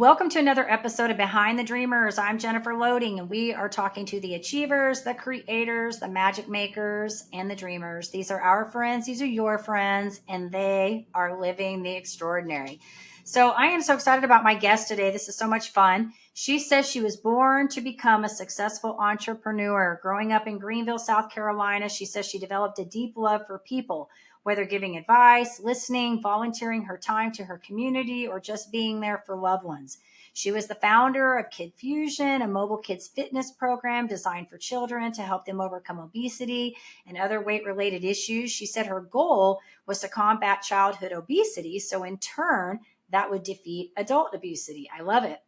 Welcome to another episode of Behind the Dreamers. I'm Jennifer Loading, and we are talking to the achievers, the creators, the magic makers, and the dreamers. These are our friends, these are your friends, and they are living the extraordinary. So I am so excited about my guest today. This is so much fun. She says she was born to become a successful entrepreneur. Growing up in Greenville, South Carolina, she says she developed a deep love for people, whether giving advice, listening, volunteering her time to her community, or just being there for loved ones. She was the founder of Kid Fusion, a mobile kids fitness program designed for children to help them overcome obesity and other weight-related issues. She said her goal was to combat childhood obesity, so in turn, that would defeat adult obesity. I love it.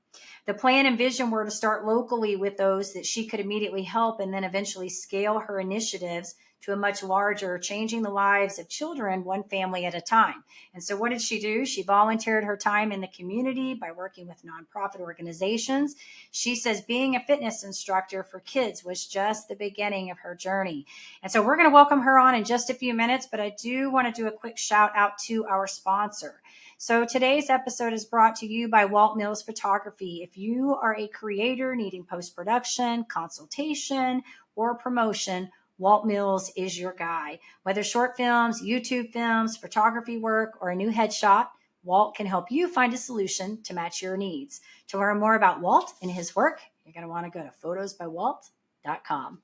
The plan and vision were to start locally with those that she could immediately help and then eventually scale her initiatives to a much larger, changing the lives of children one family at a time. And so what did she do? She volunteered her time in the community by working with nonprofit organizations. She says being a fitness instructor for kids was just the beginning of her journey. And so we're going to welcome her on in just a few minutes, but I do want to do a quick shout out to our sponsor. So today's episode is brought to you by Walt Mills Photography. If you are a creator needing post-production, consultation, or promotion, Walt Mills is your guy. Whether short films, YouTube films, photography work, or a new headshot, Walt can help you find a solution to match your needs. To learn more about Walt and his work, you're going to want to go to photosbywalt.com.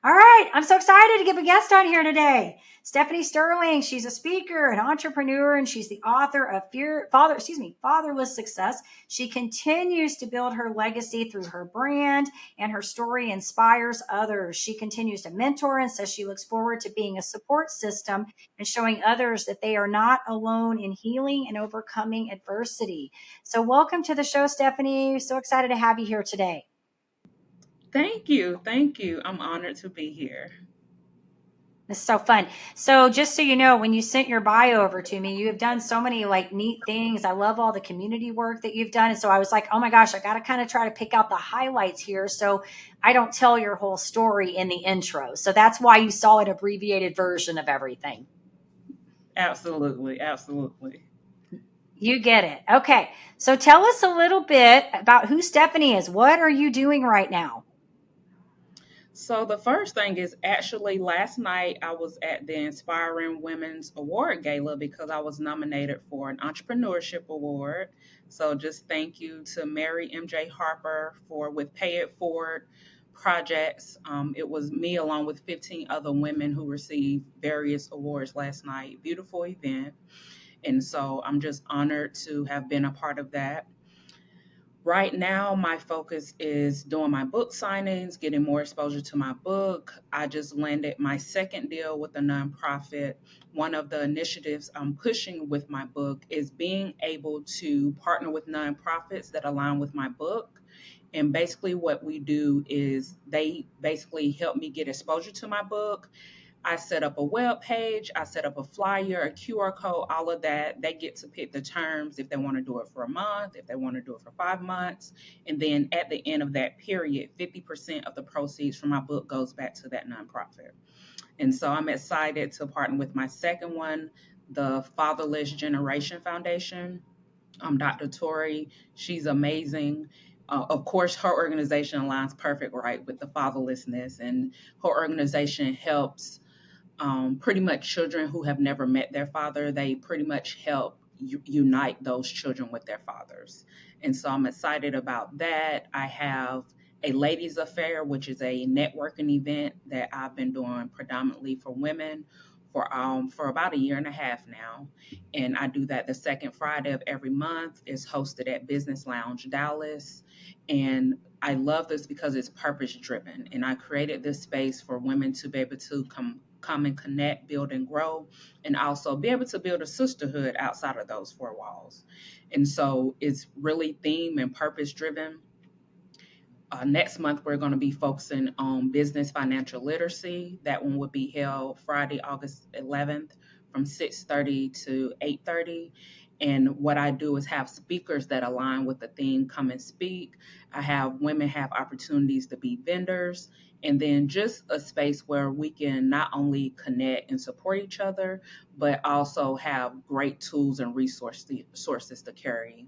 All right, I'm so excited to get a guest on here today. Stephanie Sterling, she's a speaker, an entrepreneur, and she's the author of Fatherless Success. She continues to build her legacy through her brand, and her story inspires others. She continues to mentor and says she looks forward to being a support system and showing others that they are not alone in healing and overcoming adversity. So welcome to the show, Stephanie. So excited to have you here today. Thank you. Thank you. I'm honored to be here. It's so fun. So just so you know, when you sent your bio over to me, you have done so many neat things. I love all the community work that you've done. And so I was like, oh my gosh, I got to kind of try to pick out the highlights here so I don't tell your whole story in the intro. So that's why you saw an abbreviated version of everything. Absolutely. Absolutely. You get it. Okay. So tell us a little bit about who Stephanie is. What are you doing right now? So the first thing is actually last night I was at the Inspiring Women's Award Gala because I was nominated for an entrepreneurship award. So just thank you to Mary MJ Harper with Pay It Forward projects. It was me along with 15 other women who received various awards last night. Beautiful event. And so I'm just honored to have been a part of that. Right now, my focus is doing my book signings, getting more exposure to my book. I just landed my second deal with a nonprofit. One of the initiatives I'm pushing with my book is being able to partner with nonprofits that align with my book. And basically, what we do is they basically help me get exposure to my book. I set up a web page, I set up a flyer, a QR code, all of that. They get to pick the terms if they want to do it for a month, if they want to do it for 5 months. And then at the end of that period, 50% of the proceeds from my book goes back to that nonprofit. And so I'm excited to partner with my second one, the Fatherless Generation Foundation. Dr. Tori, she's amazing. Of course, her organization aligns perfect right with the fatherlessness, and her organization helps pretty much children who have never met their father. They pretty much help unite those children with their fathers. And so I'm excited about that. I have a ladies affair, which is a networking event that I've been doing predominantly for women for about a year and a half now. And I do that the second Friday of every month. It's hosted at Business Lounge Dallas. And I love this because it's purpose driven. And I created this space for women to be able to come and connect, build and grow, and also be able to build a sisterhood outside of those four walls. And so it's really theme and purpose driven. Next month, we're going to be focusing on business financial literacy. That one will be held Friday, August 11th from 6:30 to 8:30. And what I do is have speakers that align with the theme come and speak. I have women have opportunities to be vendors, and then just a space where we can not only connect and support each other, but also have great tools and resources to carry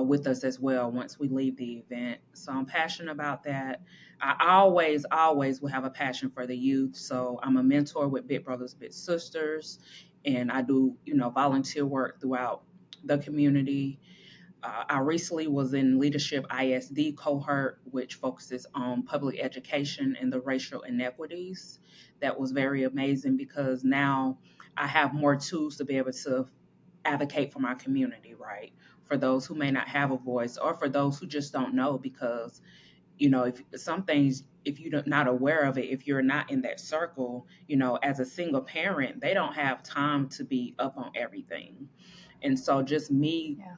with us as well once we leave the event. So I'm passionate about that. I always will have a passion for the youth. So I'm a mentor with Big Brothers Big Sisters, and I do volunteer work throughout the community. I recently was in Leadership ISD cohort, which focuses on public education and the racial inequities. That was very amazing because now I have more tools to be able to advocate for my community, right? For those who may not have a voice or for those who just don't know, because, if some things, if you're not aware of it, if you're not in that circle, as a single parent, they don't have time to be up on everything. And so just me Yeah.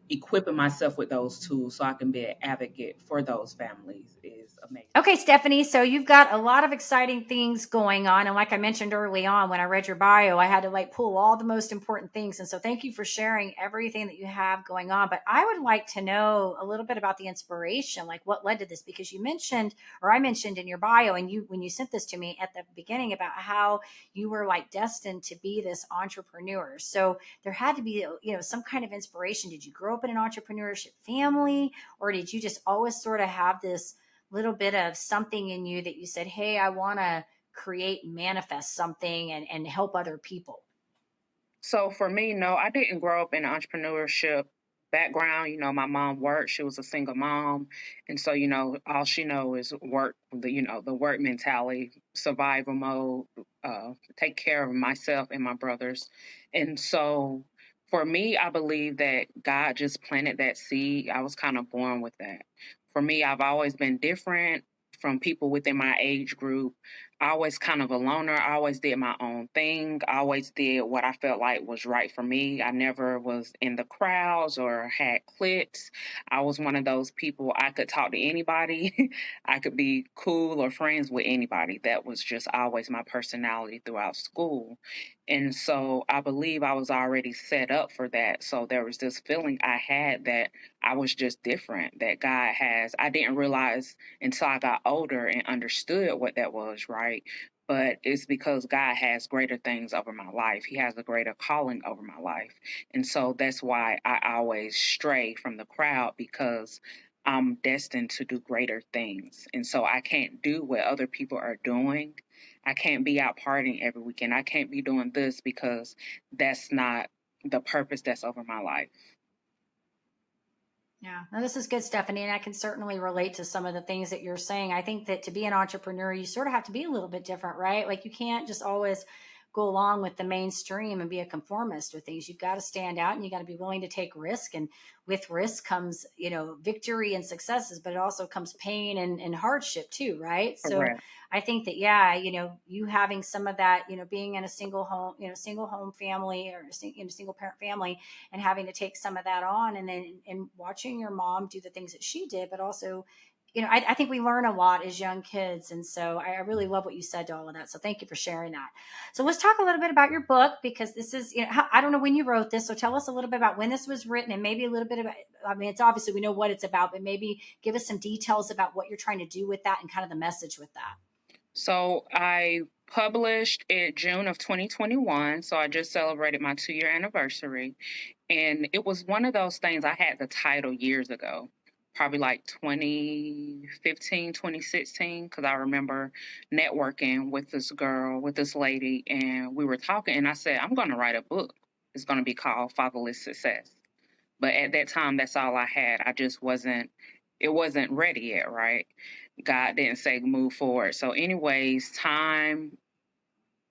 equipping myself with those tools so I can be an advocate for those families is amazing. Okay, Stephanie. So you've got a lot of exciting things going on. And like I mentioned early on, when I read your bio, I had to like pull all the most important things. And so thank you for sharing everything that you have going on. But I would like to know a little bit about the inspiration, like what led to this, because you mentioned, or I mentioned in your bio, and when you sent this to me at the beginning about how you were like destined to be this entrepreneur. So there had to be, some kind of inspiration. Did you grow up in an entrepreneurship family, or did you just always sort of have this little bit of something in you that you said, hey, I want to create and manifest something and help other people? So for me, no, I didn't grow up in an entrepreneurship background. My mom worked; she was a single mom, and so all she know is work. The work mentality, survival mode, take care of myself and my brothers, and so for me, I believe that God just planted that seed. I was kind of born with that. For me, I've always been different from people within my age group. I always kind of a loner. I always did my own thing. I always did what I felt like was right for me. I never was in the crowds or had cliques. I was one of those people I could talk to anybody. I could be cool or friends with anybody. That was just always my personality throughout school. And so I believe I was already set up for that. So there was this feeling I had that I was just different, that God has. I didn't realize until I got older and understood what that was, right? But it's because God has greater things over my life. He has a greater calling over my life. And so that's why I always stray from the crowd, because I'm destined to do greater things. And so I can't do what other people are doing. I can't be out partying every weekend. I can't be doing this because that's not the purpose that's over my life. Yeah, no, this is good, Stephanie, and I can certainly relate to some of the things that you're saying. I think that to be an entrepreneur, you sort of have to be a little bit different, right? Like you can't just always go along with the mainstream and be a conformist with things. You've got to stand out, and you got to be willing to take risk. And with risk comes, victory and successes, but it also comes pain and hardship too, right? So Correct. I think that, yeah, you having some of that, being in a single home family or single parent family, and having to take some of that on, and then and watching your mom do the things that she did, but also, I think we learn a lot as young kids. And so I really love what you said to all of that. So thank you for sharing that. So let's talk a little bit about your book, because this is, I don't know when you wrote this. So tell us a little bit about when this was written, and maybe a little bit about, I mean, it's obviously we know what it's about, but maybe give us some details about what you're trying to do with that and kind of the message with that. So I published in June of 2021. So I just celebrated my 2-year anniversary. And it was one of those things, I had the title years ago, probably like 2015, 2016, because I remember networking with this girl, with this lady, and we were talking. And I said, I'm going to write a book. It's going to be called Fatherless Success. But at that time, that's all I had. I just wasn't, it wasn't ready yet, right? God didn't say move forward. So, anyways, time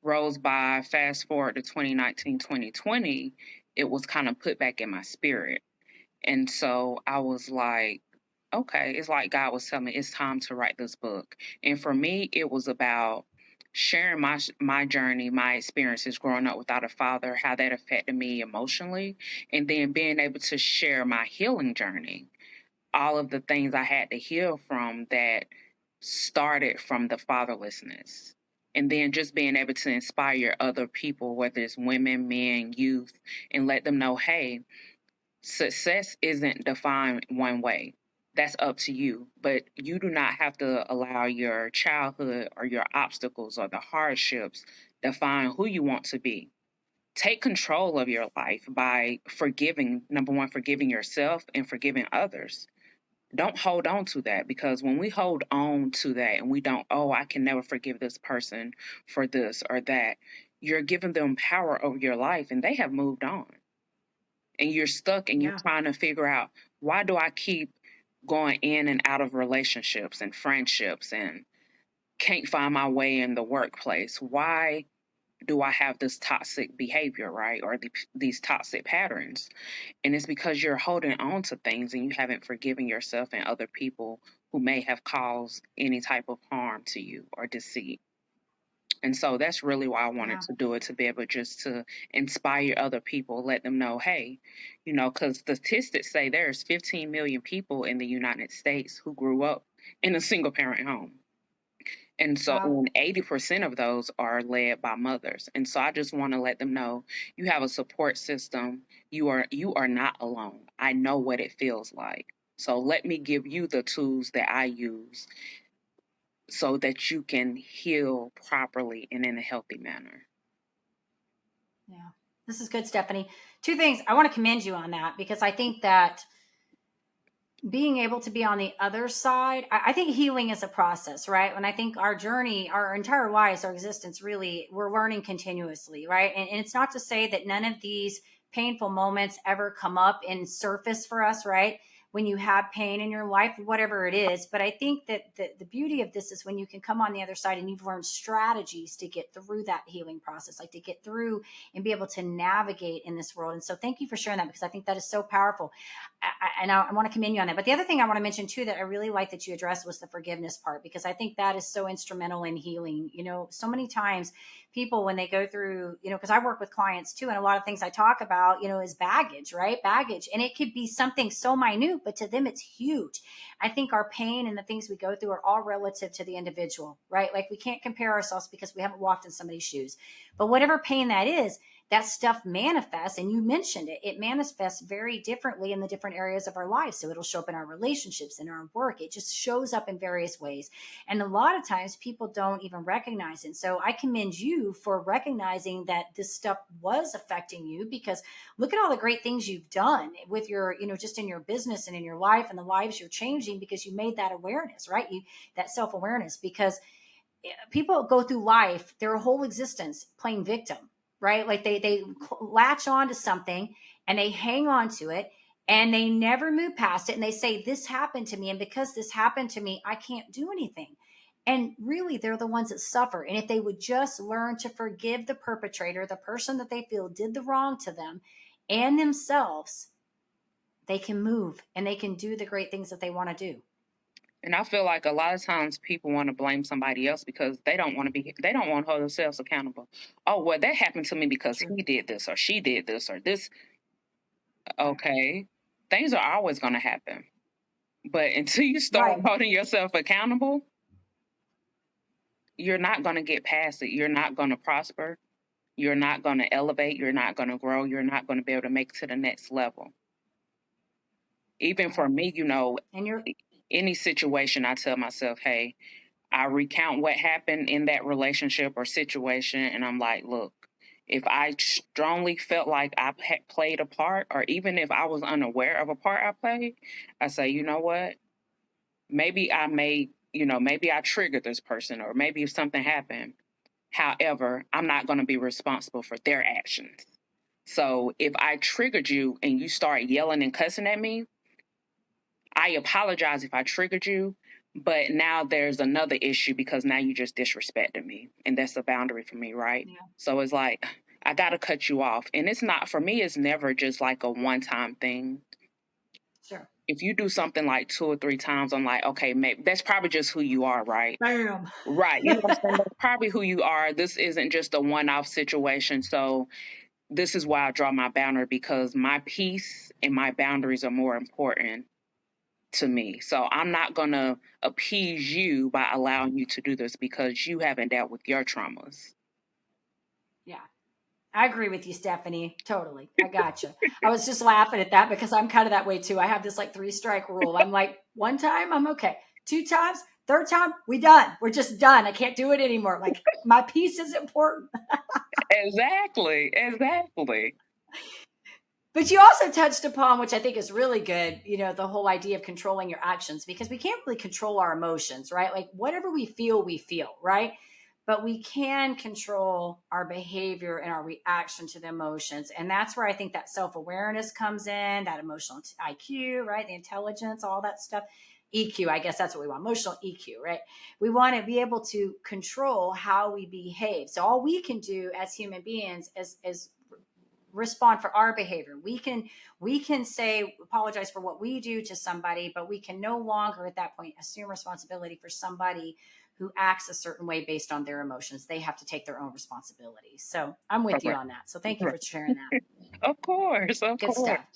rolls by, fast forward to 2019, 2020, it was kind of put back in my spirit. And so I was like, okay, it's like God was telling me it's time to write this book. And for me, it was about sharing my journey, my experiences growing up without a father, how that affected me emotionally, and then being able to share my healing journey, all of the things I had to heal from that started from the fatherlessness. And then just being able to inspire other people, whether it's women, men, youth, and let them know, hey, success isn't defined one way. That's up to you. But you do not have to allow your childhood or your obstacles or the hardships define who you want to be. take control of your life by forgiving, number one, forgiving yourself and forgiving others. Don't hold on to that, because when we hold on to that and we don't, oh, I can never forgive this person for this or that, you're giving them power over your life and they have moved on. And you're stuck and you're Yeah. trying to figure out, why do I keep going in and out of relationships and friendships and can't find my way in the workplace? Why do I have this toxic behavior, right? Or these toxic patterns? And it's because you're holding on to things and you haven't forgiven yourself and other people who may have caused any type of harm to you or deceit. And so that's really why I wanted Yeah. to do it, to be able just to inspire other people, let them know, hey, you know, because statistics say there's 15 million people in the United States who grew up in a single parent home. And so, Wow. and 80% of those are led by mothers. And so I just want to let them know, you have a support system. You are not alone. I know what it feels like. So let me give you the tools that I use so that you can heal properly and in a healthy manner. Yeah. This is good, Stephanie. Two things. I want to commend you on that because I think that being able to be on the other side, I think healing is a process, right? When I think our journey, our entire lives, our existence, really, we're learning continuously, right? And it's not to say that none of these painful moments ever come up and surface for us, right? When you have pain in your life, whatever it is. But I think that the beauty of this is when you can come on the other side and you've learned strategies to get through that healing process, like to get through and be able to navigate in this world. And so thank you for sharing that because I think that is so powerful. I want to commend you on that. But the other thing I want to mention too that I really like that you addressed was the forgiveness part because I think that is so instrumental in healing. You know, so many times people when they go through, you know, because I work with clients too, and a lot of things I talk about, you know, is baggage, right? Baggage, and it could be something so minute, but to them it's huge. I think our pain and the things we go through are all relative to the individual, right? Like we can't compare ourselves because we haven't walked in somebody's shoes. But whatever pain that is, that stuff manifests, and you mentioned it manifests very differently in the different areas of our lives. So it'll show up in our relationships, in our work. It just shows up in various ways. And a lot of times people don't even recognize it. So I commend you for recognizing that this stuff was affecting you because look at all the great things you've done with your, you know, just in your business and in your life and the lives you're changing because you made that awareness, right? That self-awareness, because people go through life their whole existence playing victim, right? Like they latch on to something and they hang on to it and they never move past it and they say this happened to me and because this happened to me I can't do anything. And really they're the ones that suffer. And if they would just learn to forgive the perpetrator, the person that they feel did the wrong to them and themselves, they can move and they can do the great things that they want to do. And I feel like a lot of times people want to blame somebody else because they don't want to hold themselves accountable. Oh, well, that happened to me because True. he did this or she did this or this. Right. Okay. Things are always going to happen. But until you start Right. holding yourself accountable, you're not going to get past it. You're not going to prosper. You're not going to elevate. You're not going to grow. You're not going to be able to make it to the next level. Even Right. for me, you know, And you're any situation, I tell myself, hey, I recount what happened in that relationship or situation, and I'm like, look, if I strongly felt like I had played a part, or even if I was unaware of a part I played, I say, you know what? Maybe I made, you know, maybe I triggered this person, or maybe if something happened. However, I'm not going to be responsible for their actions. So if I triggered you and you start yelling and cussing at me, I apologize if I triggered you, but now there's another issue because now you just disrespected me. And that's a boundary for me, right? yeah, So it's like, I got to cut you off. And it's not, for me, it's never just like a one time thing. sure. If you do something like 2 or 3 times, I'm like, okay, maybe that's probably just who you are, right? Bam. Right. You know what I'm saying? That's probably who you are. This isn't just a one off situation. So this is why I draw my boundary, because my peace and my boundaries are more important to me. So I'm not going to appease you by allowing you to do this because you haven't dealt with your traumas. Yeah. I agree with you, Stephanie. Totally. I gotcha. I was just laughing at that because I'm kind of that way too. I have this like three strike rule. I'm like, one time, I'm okay. Two times, Third time, we done. We're just done. I can't do it anymore. Like my peace is important. Exactly. Exactly. But you also touched upon, which I think is really good, the whole idea of controlling your actions, because we can't really control our emotions, right? Like whatever we feel, right? But we can control our behavior and our reaction to the emotions. And that's where I think that self awareness comes in, that emotional IQ, right? The intelligence, all that stuff. EQ, I guess that's what we want, emotional EQ, right? We want to be able to control how we behave. So all we can do as human beings is respond for our behavior. We can say apologize for what we do to somebody, but we can no longer at that point assume responsibility for somebody who acts a certain way based on their emotions. They have to take their own responsibility. So I'm with you Correct. on that. So thank you Right. for sharing that. Of course. Of Good course. stuff.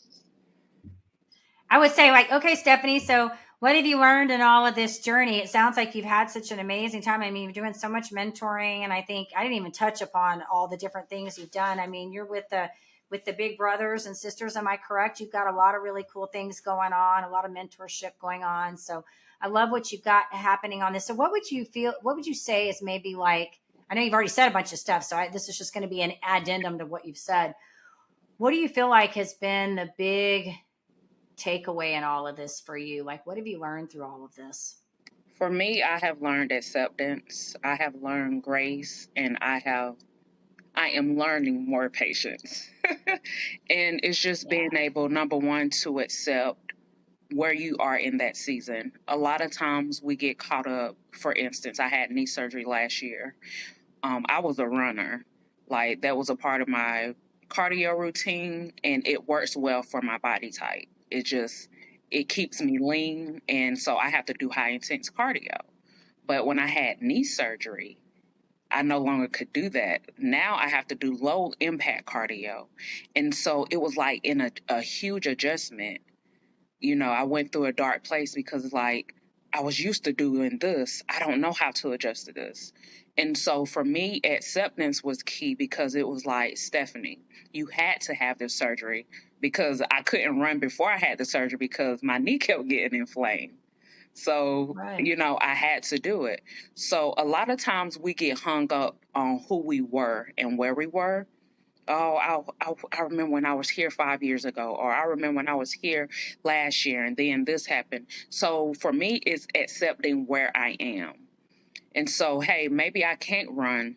I would say, like, okay, Stephanie, so what have you learned in all of this journey? It sounds like you've had such an amazing time. I mean, you're doing so much mentoring, and I think I didn't even touch upon all the different things you've done. I mean, you're with the big brothers and sisters. Am I correct? You've got a lot of really cool things going on, a lot of mentorship going on. So I love what you've got happening on this. So what would you say is maybe like, I know you've already said a bunch of stuff, so this is just going to be an addendum to what you've said. What do you feel like has been the big takeaway in all of this for you? Like, what have you learned through all of this? For me, I have learned acceptance. I have learned grace, and I am learning more patience. And it's just Yeah. being able, number one, to accept where you are in that season. A lot of times we get caught up. For instance, I had knee surgery last year. I was a runner. Like that was a part of my cardio routine, and it works well for my body type. It keeps me lean, and so I have to do high intense cardio. But when I had knee surgery, I no longer could do that. Now I have to do low impact cardio. And so it was like in a huge adjustment. I went through a dark place because like I was used to doing this. I don't know how to adjust to this. And so for me, acceptance was key because it was like, Stephanie, you had to have this surgery because I couldn't run before I had the surgery because my knee kept getting inflamed. So, Right. I had to do it. So a lot of times we get hung up on who we were and where we were. Oh, I remember when I was here 5 years ago, or I remember when I was here last year, and then this happened. So for me, it's accepting where I am. And so, hey, maybe I can't run,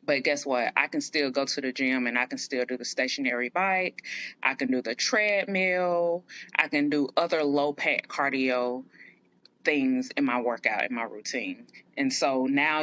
but guess what? I can still go to the gym and I can still do the stationary bike. I can do the treadmill. I can do other low pack cardio things in my workout, in my routine. And so now,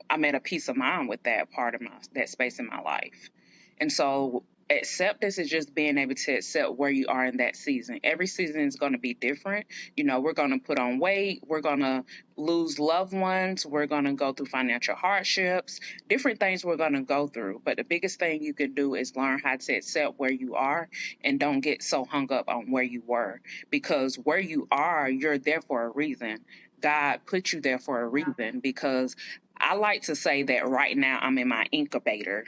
I'm at a peace of mind with that part of that space in my life. And so acceptance is just being able to accept where you are in that season. Every season is going to be different. We're going to put on weight. We're going to lose loved ones. We're going to go through financial hardships, different things we're going to go through. But the biggest thing you can do is learn how to accept where you are and don't get so hung up on where you were, because where you are, you're there for a reason. God put you there for a Yeah. reason, because I like to say that right now I'm in my incubator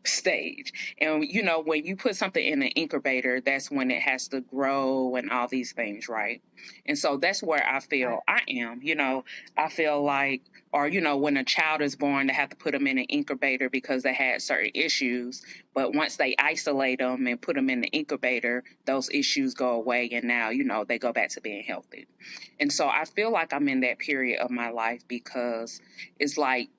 stage. And when you put something in an incubator, that's when it has to grow and all these things, right? And so that's where I Right. feel I am. I feel like, or when a child is born, they have to put them in an incubator because they had certain issues. But once they isolate them and put them in the incubator, those issues go away, and now they go back to being healthy. And so I feel like I'm in that period of my life because it's like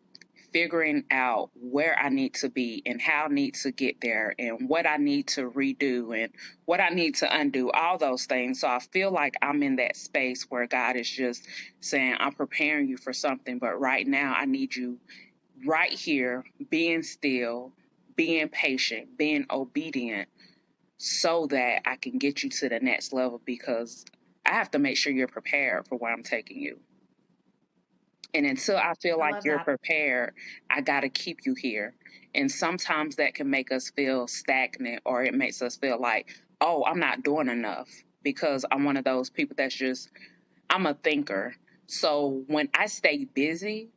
figuring out where I need to be and how I need to get there and what I need to redo and what I need to undo, all those things. So I feel like I'm in that space where God is just saying, I'm preparing you for something, but right now I need you right here, being still, being patient, being obedient, so that I can get you to the next level, because I have to make sure you're prepared for where I'm taking you. And until I feel I like love you're that. prepared, I got to keep you here. And sometimes that can make us feel stagnant, or it makes us feel like, oh, I'm not doing enough, because I'm one of those people I'm a thinker. So when I stay busy,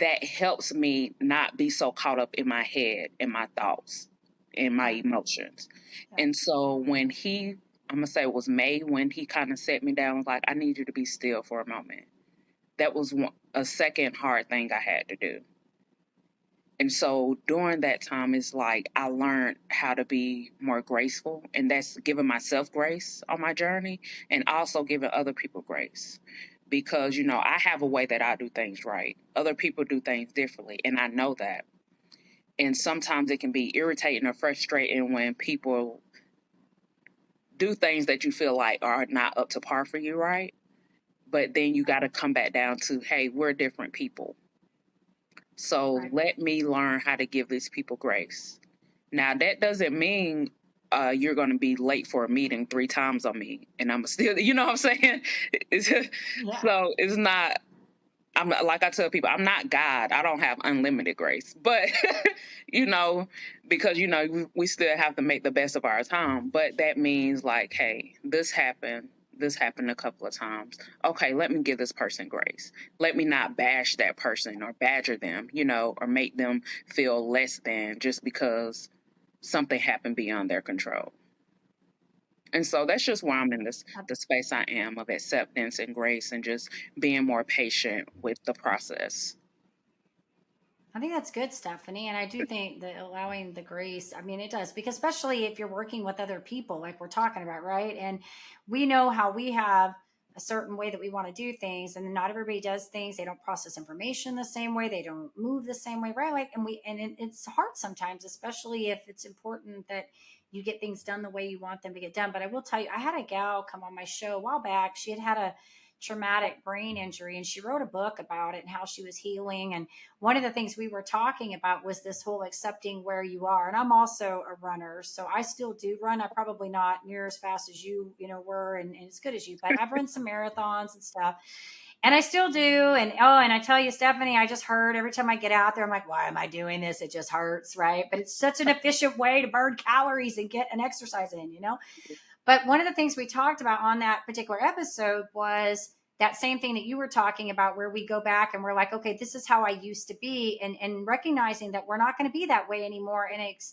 that helps me not be so caught up in my head and my thoughts and my Yeah. emotions. Yeah. And so I'm going to say it was May when he kind of set me down, was like, I need you to be still for a moment. that was a second hard thing I had to do. And so during that time, it's like I learned how to be more graceful, and that's giving myself grace on my journey and also giving other people grace. Because, I have a way that I do things right. Other people do things differently, and I know that. And sometimes it can be irritating or frustrating when people do things that you feel like are not up to par for you, right? But then you got to come back down to, hey, we're different people. So let me learn how to give these people grace. Now, that doesn't mean you're going to be late for a meeting 3 times on me, and I'm still, you know what I'm saying? So it's not, I'm not, like I tell people, I'm not God. I don't have unlimited grace, but, because, we still have to make the best of our time. But that means like, hey, this happened a couple of times. Okay, let me give this person grace. Let me not bash that person or badger them, or make them feel less than just because something happened beyond their control. And so that's just why I'm in the space I am of acceptance and grace and just being more patient with the process. I think that's good, Stephanie. And I do think that allowing the grace, I mean, it does, because especially if you're working with other people, like we're talking about, right? And we know how we have a certain way that we want to do things, and not everybody does things. They don't process information the same way. They don't move the same way, right? Like, it's hard sometimes, especially if it's important that you get things done the way you want them to get done. But I will tell you, I had a gal come on my show a while back. She had a traumatic brain injury, and she wrote a book about it and how she was healing. And one of the things we were talking about was this whole accepting where you are. And I'm also a runner, so I still do run. I probably not near as fast as were, and as good as you, but I've run some marathons and stuff. And I still do. And and I tell you, Stephanie, I just heard every time I get out there, I'm like, why am I doing this? It just hurts, right? But it's such an efficient way to burn calories and get an exercise in. But one of the things we talked about on that particular episode was that same thing that you were talking about, where we go back and we're like, okay, this is how I used to be, and recognizing that we're not going to be that way anymore,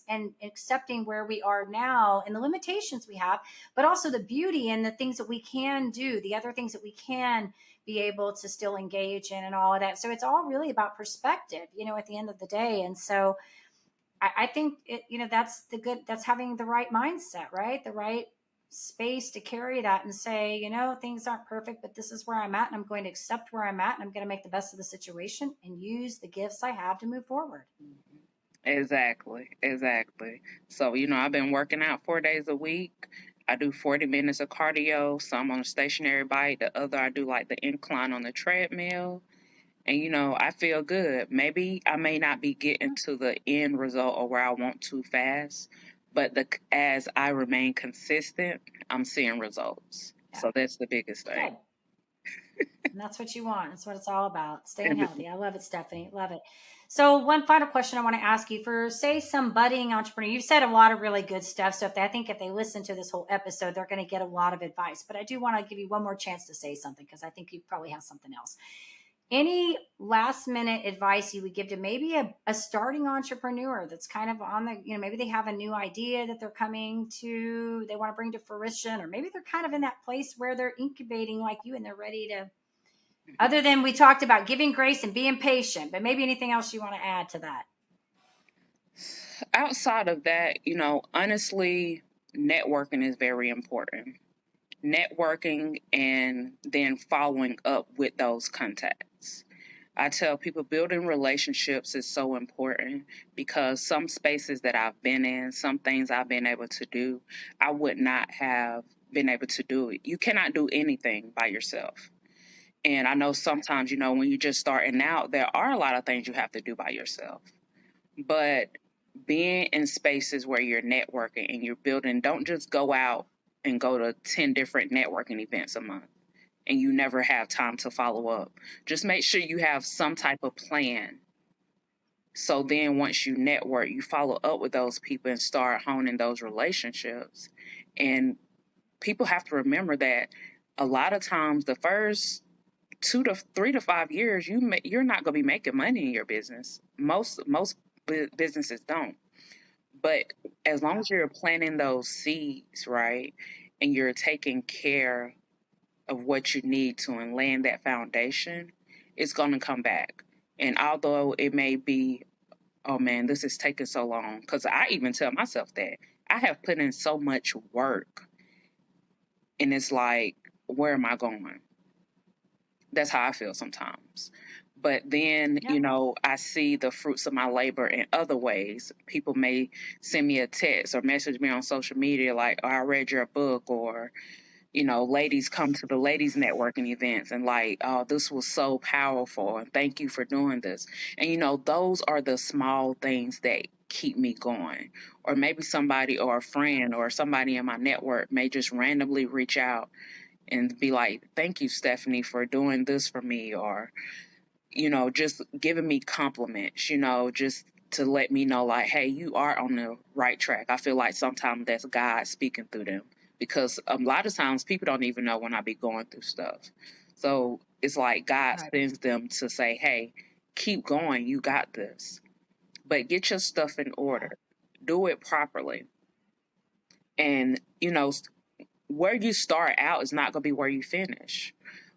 and accepting where we are now and the limitations we have, but also the beauty and the things that we can do, the other things that we can be able to still engage in and all of that. So it's all really about perspective, at the end of the day. And so I think that's that's having the right mindset, right? The right space to carry that and say, things aren't perfect, but this is where I'm at, and I'm going to accept where I'm at, and I'm going to make the best of the situation and use the gifts I have to move forward. Exactly. So, I've been working out 4 days a week. I do 40 minutes of cardio, some on a stationary bike. The other, I do like the incline on the treadmill. And, I feel good. Maybe I may not be getting to the end result or where I want to fast, but as I remain consistent, I'm seeing results. Yeah. So that's the biggest thing. Good. And that's what you want. That's what it's all about. Staying healthy. I love it, Stephanie. Love it. So one final question I want to ask you, for, say, some budding entrepreneur. You've said a lot of really good stuff. So I think if they listen to this whole episode, they're going to get a lot of advice. But I do want to give you one more chance to say something, because I think you probably have something else. Any last minute advice you would give to maybe a starting entrepreneur that's kind of on the, maybe they have a new idea that they're they want to bring to fruition, or maybe they're kind of in that place where they're incubating like you and they're ready to, other than we talked about giving grace and being patient, but maybe anything else you want to add to that? Outside of that, honestly, networking is very important. Networking and then following up with those contacts. I tell people building relationships is so important, because some spaces that I've been in, some things I've been able to do, I would not have been able to do it. You cannot do anything by yourself. And I know sometimes, when you're just starting out, there are a lot of things you have to do by yourself. But being in spaces where you're networking and you're building, don't just go out and go to 10 different networking events a month and you never have time to follow up. Just make sure you have some type of plan. So then once you network, you follow up with those people and start honing those relationships. And people have to remember that a lot of times the first 2 to 3 to 5 years, you're not going to be making money in your business. Most businesses don't. But as long as you're planting those seeds, right, and you're taking care of what you need to and laying that foundation, it's going to come back. And although it may be, oh man, this is taking so long, because I even tell myself that I have put in so much work, and it's like, where am I going? That's how I feel sometimes. But then, Yep. I see the fruits of my labor in other ways. People may send me a text or message me on social media like, oh, I read your book, or, ladies come to the ladies networking events and like, oh, this was so powerful and thank you for doing this. And, those are the small things that keep me going. Or maybe somebody or a friend or somebody in my network may just randomly reach out and be like, thank you, Stephanie, for doing this for me, or, just giving me compliments, just to let me know, like, hey, you are on the right track. I feel like sometimes that's God speaking through them, because a lot of times people don't even know when I be going through stuff. So it's like God Right. sends them to say, hey, keep going. You got this. But get your stuff in order. Do it properly. And, where you start out is not going to be where you finish.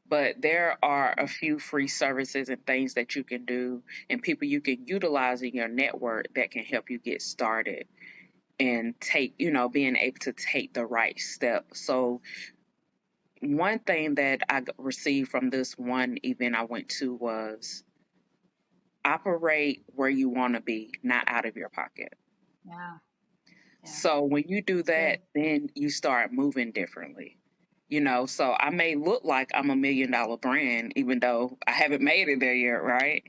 But there are a few free services and things that you can do and people you can utilize in your network that can help you get started and take, being able to take the right step. So, one thing that I received from this one event I went to was operate where you want to be, not out of your pocket. Yeah. Yeah. So when you do It's good. that, then you start moving differently. So I may look like I'm $1 million brand, even though I haven't made it there yet, right?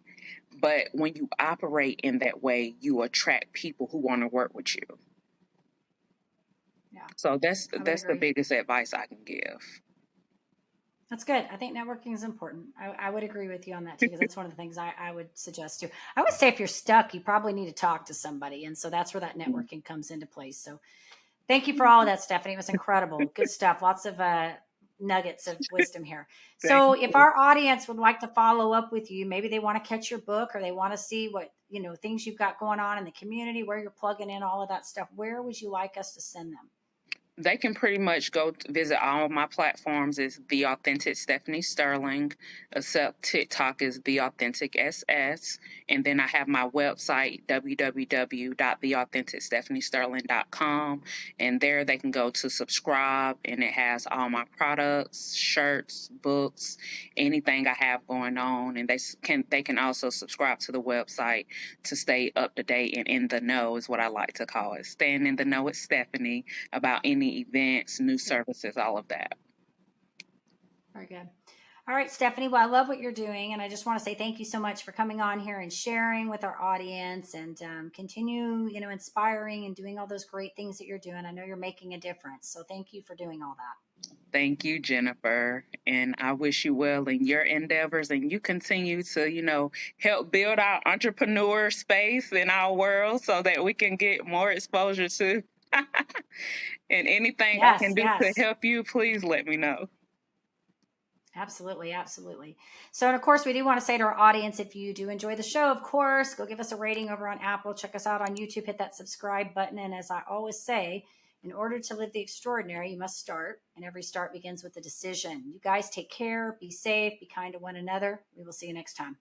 But when you operate in that way, you attract people who want to work with you. Yeah. So that's I would the agree. biggest advice I can give. That's good. I think networking is important. I would agree with you on that too, because that's one of the things I would suggest too. I would say if you're stuck, you probably need to talk to somebody. And so that's where that networking comes into place. So thank you for all of that, Stephanie. It was incredible. Good stuff. Lots of nuggets of wisdom here. Thank So if you. our audience would like to follow up with you, maybe they want to catch your book or they want to see what, things you've got going on in the community, where you're plugging in all of that stuff, where would you like us to send them? They can pretty much go visit all of my platforms. Is The Authentic Stephanie Sterling, except TikTok is The Authentic SS. And then I have my website, www.theauthenticstephaniesterling.com. And there they can go to subscribe, and it has all my products, shirts, books, anything I have going on. And they can also subscribe to the website to stay up to date and in the know, is what I like to call it. Staying in the know with Stephanie about any events, new services, all of that. Very good. All right, Stephanie. Well, I love what you're doing. And I just want to say thank you so much for coming on here and sharing with our audience and continue, inspiring and doing all those great things that you're doing. I know you're making a difference. So thank you for doing all that. Thank you, Jennifer. And I wish you well in your endeavors, and you continue to, help build our entrepreneur space in our world so that we can get more exposure to. And anything I Yes, can do to yes. help you, please let me know. Absolutely, absolutely. So, and of course, we do want to say to our audience, if you do enjoy the show, of course, go give us a rating over on Apple. Check us out on YouTube. Hit that subscribe button. And as I always say, in order to live the extraordinary, you must start, and every start begins with a decision. You guys take care, be safe, be kind to one another. We will see you next time.